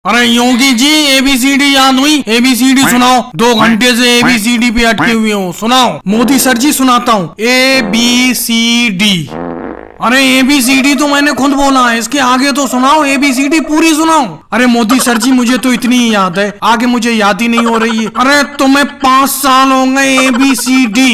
अरे योगी जी ABCD याद हुई? ABCD सुनाओ, 2 घंटे से ABCD पे अटके हुए हो, सुनाओ। मोदी सर जी सुनाता हूँ, ABCD। अरे ABCD तो मैंने खुद बोला है, इसके आगे तो सुनाओ, ABCD पूरी सुनाओ। अरे मोदी सर जी मुझे तो इतनी ही याद है, आगे मुझे याद ही नहीं हो रही है। अरे तुम्हें 5 साल हो गए ABCD,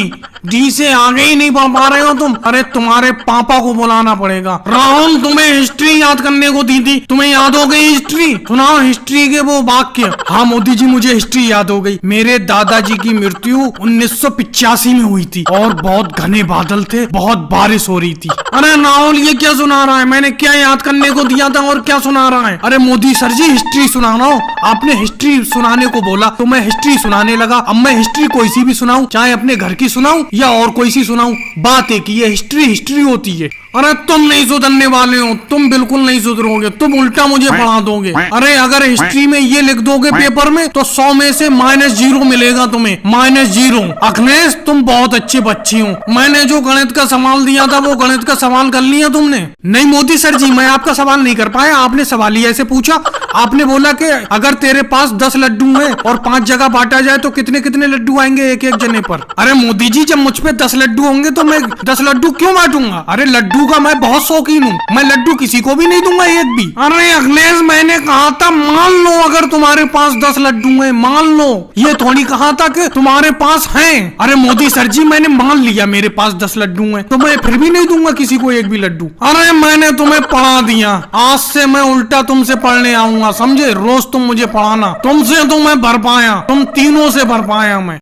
डी से आगे ही नहीं पढ़ पा रहे हो तुम। अरे तुम्हारे पापा को बुलाना पड़ेगा। राहुल तुम्हें हिस्ट्री याद करने को दी थी, तुम्हें याद हो गई हिस्ट्री? सुनाओ हिस्ट्री के वो वाक्य। हाँ मोदी जी मुझे हिस्ट्री याद हो गई। मेरे दादाजी की मृत्यु 1985 में हुई थी और बहुत घने बादल थे, बहुत बारिश हो रही थी। अरे राहुल ये क्या सुना रहा है? मैंने क्या याद करने को दिया था और क्या सुना रहा है? अरे मोदी सर जी हिस्ट्री सुनाना हो, आपने हिस्ट्री सुनाने को बोला तो मैं हिस्ट्री सुनाने लगा। अब मैं हिस्ट्री कोई सी भी सुनाऊं, चाहे अपने घर की सुनाऊं या और कोई सी सुनाऊं, बात एक ही है, हिस्ट्री हिस्ट्री होती है। अरे तुम नहीं सुधरने वाले हो, तुम बिल्कुल नहीं सुधरोगे, तुम उल्टा मुझे पढ़ा दोगे। अरे अगर हिस्ट्री में ये लिख दोगे पेपर में तो 100 में से -0 मिलेगा तुम्हें, -0। अखिलेश तुम बहुत अच्छे बच्चे हो, मैंने जो गणित का सवाल दिया था वो गणित का सवाल कर लिया तुमने? नहीं मोदी सर जी मैं आपका सवाल नहीं कर पाया, आपने सवाल ही ऐसे पूछा। आपने बोला कि अगर तेरे पास 10 लड्डू हैं और 5 जगह बांटा जाए तो कितने कितने लड्डू आएंगे एक एक जने पर? अरे मोदी जी जब मुझ पे 10 लड्डू होंगे तो मैं 10 लड्डू क्यों बांटूंगा? अरे लड्डू का मैं बहुत शौकीन हूँ, मैं लड्डू किसी को भी नहीं दूंगा एक भी। अरे अखिलेश मैंने कहा था मान लो अगर तुम्हारे पास 10 लड्डू हैं, मान लो, ये थोड़ी कहा था कि तुम्हारे पास हैं। अरे मोदी सर जी मैंने मान लिया मेरे पास 10 लड्डू हैं तो मैं फिर भी नहीं दूंगा किसी को एक भी लड्डू। अरे मैंने तुम्हें पढ़ा दिया, आज से मैं उल्टा तुमसे पढ़ने आऊंगा, समझे? रोज तुम मुझे पढ़ाना, तुमसे तो मैं भर पाया, तुम तीनों से भर पाया मैं।